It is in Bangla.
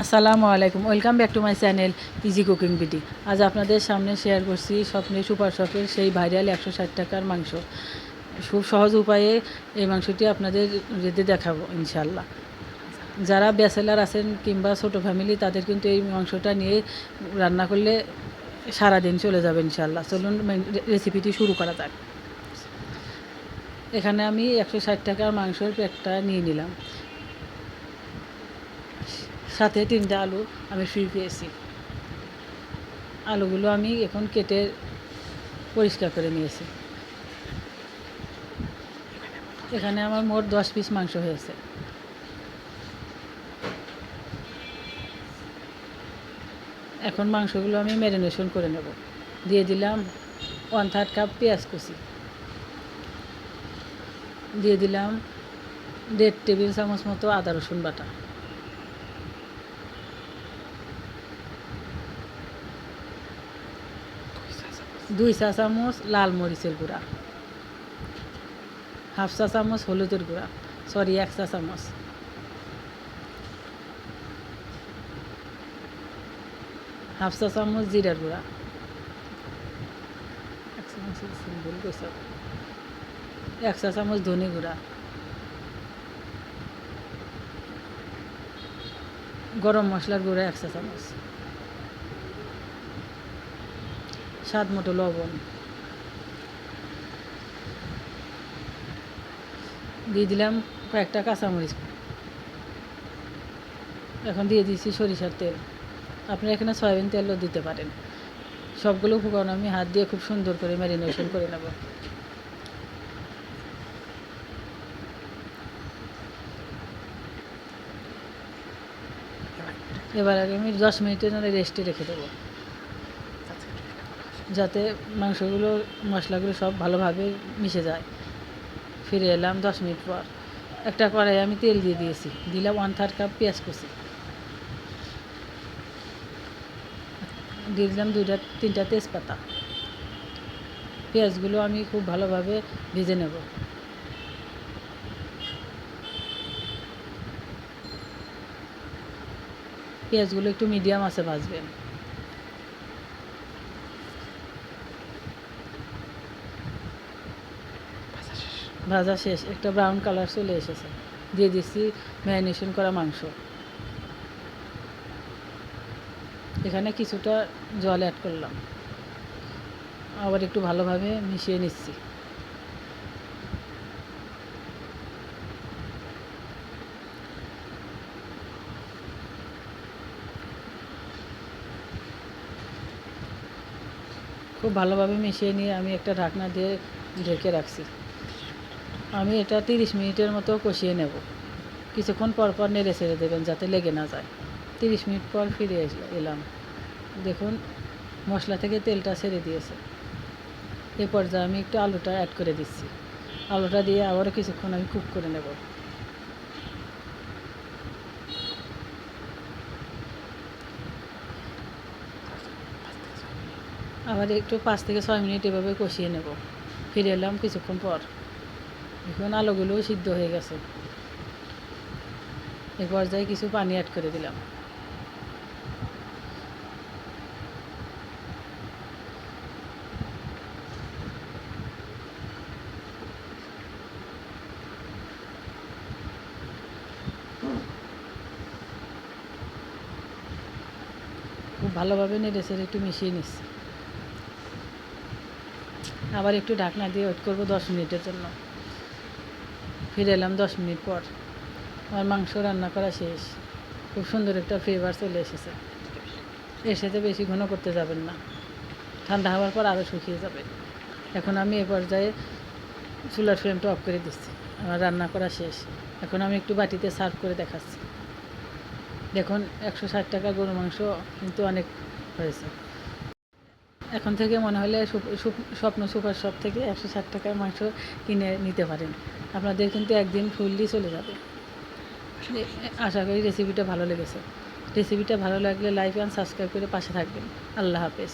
আসসালামু আলাইকুম, welcome back to my channel easy cooking BD. আজ আপনাদের সামনে শেয়ার করছি স্বপ্নের সুপার শপের সেই ভাইরাল 160 টাকার মাংস। খুব সহজ উপায়ে এই মাংসটি আপনাদের রেঁধে দেখাবো ইনশাল্লাহ। যারা ব্যাচেলার আছেন কিংবা ছোটো ফ্যামিলি, তাদের কিন্তু এই মাংসটা নিয়ে রান্না করলে সারাদিন চলে যাবে ইনশাল্লাহ। চলুন রেসিপিটি শুরু করা যাক। এখানে আমি 160 টাকার মাংসের প্যাকটা নিয়ে নিলাম, সাথে 3টা আলু আমি ফ্রি পেয়েছি। আলুগুলো আমি এখন কেটে পরিষ্কার করে নিয়েছি। এখানে আমার মোট 10 পিস মাংস হয়েছে। এখন মাংসগুলো আমি ম্যারিনেশন করে নেব। দিয়ে দিলাম 1/3 কাপ পেঁয়াজ কুচি, দিয়ে দিলাম 1.5 টেবিল চামচ মতো আদা রসুন বাটা, দুই চা চামচ লাল মরিচের গুঁড়া, 1/2 চা চামচ হলুদের গুঁড়া, 1 চা চামচ, হাফ চা চামচ জিরার গুঁড়া, 1 চা চামচ ধনে গুঁড়া, গরম মশলার গুঁড়া 1 চা চামচ, স্বাদ মতো লবণ, দিয়ে দিলাম কয়েকটা কাঁচামরিচ। এখন দিয়ে দিয়েছি সরিষার তেল। আপনারা এখানে সয়াবিন তেলও দিতে পারেন। সবগুলো উপকরণ আমি হাত দিয়ে খুব সুন্দর করে ম্যারিনেশন করে নেব। এবার আগে আমি 10 মিনিটের জন্য রেস্টে রেখে দেবো, যাতে মাংসগুলো মশলাগুলো সব ভালোভাবে মিশে যায়। ফিরে এলাম 10 মিনিট পর। একটা কড়াই আমি তেল দিয়ে দিয়েছি, দিলাম 1/3 কাপ পেঁয়াজ কুচি, দিয়ে দিলাম 2-3টা তেজপাতা। পেঁয়াজগুলো আমি খুব ভালোভাবে ভেজে নেব। পেঁয়াজগুলো একটু মিডিয়াম আঁচে ভাজবেন। ভাজা শেষ, একটা ব্রাউন কালার চলে এসেছে। দিয়ে দিচ্ছি ম্যারিনেশন করা মাংস। এখানে কিছুটা জল অ্যাড করলাম, আবার একটু ভালোভাবে মিশিয়ে নিচ্ছি। খুব ভালোভাবে মিশিয়ে নিয়ে আমি একটা ঢাকনা দিয়ে ঢেকে রাখছি। আমি এটা 30 মিনিটের মতো কষিয়ে নেব। কিছুক্ষণ পর পর নেড়ে ছেড়ে দেবেন যাতে লেগে না যায়। 30 মিনিট পর ফিরে এলাম। দেখুন মশলা থেকে তেলটা ছেড়ে দিয়েছে। এ পর্যায়ে আমি একটু আলুটা অ্যাড করে দিচ্ছি। আলুটা দিয়ে আবারও কিছুক্ষণ আমি কুক করে নেব। আবার একটু 5 থেকে 6 মিনিট এভাবে কষিয়ে নেব। ফিরে এলাম কিছুক্ষণ পর। এখন আলুগুলোও সিদ্ধ হয়ে গেছে। এ পর্যায়ে কিছু পানি অ্যাড করে দিলাম। খুব ভালোভাবে নেড়ে ছেড়ে একটু মিশিয়ে নিচ্ছি। আবার একটু ঢাকনা দিয়ে ওয়েট করবো 10 মিনিটের জন্য। ফিরে এলাম 10 মিনিট পর। আমার মাংস রান্না করা শেষ। খুব সুন্দর একটা ফ্লেভার চলে এসেছে। এর সাথে বেশি ঘন করতে যাবেন না, ঠান্ডা হওয়ার পর আরও শুকিয়ে যাবে। এখন আমি এ পর্যায়ে চুলার ফ্লেমটা অফ করে দিচ্ছি। আমার রান্না করা শেষ। এখন আমি একটু বাটিতে সার্ভ করে দেখাচ্ছি। দেখুন 160 টাকা গরু মাংস কিন্তু অনেক হয়েছে। এখন থেকে মনে হলে স্বপ্ন সুপার শপ থেকে 160 টাকার মাংস কিনে নিতে পারেন। আপনাদের কিন্তু একদিন ফুললি চলে যাবে। আশা করি রেসিপিটা ভালো লেগেছে। রেসিপিটা ভালো লাগলে লাইক অ্যান্ড সাবস্ক্রাইব করে পাশে থাকবেন। আল্লাহ হাফেজ।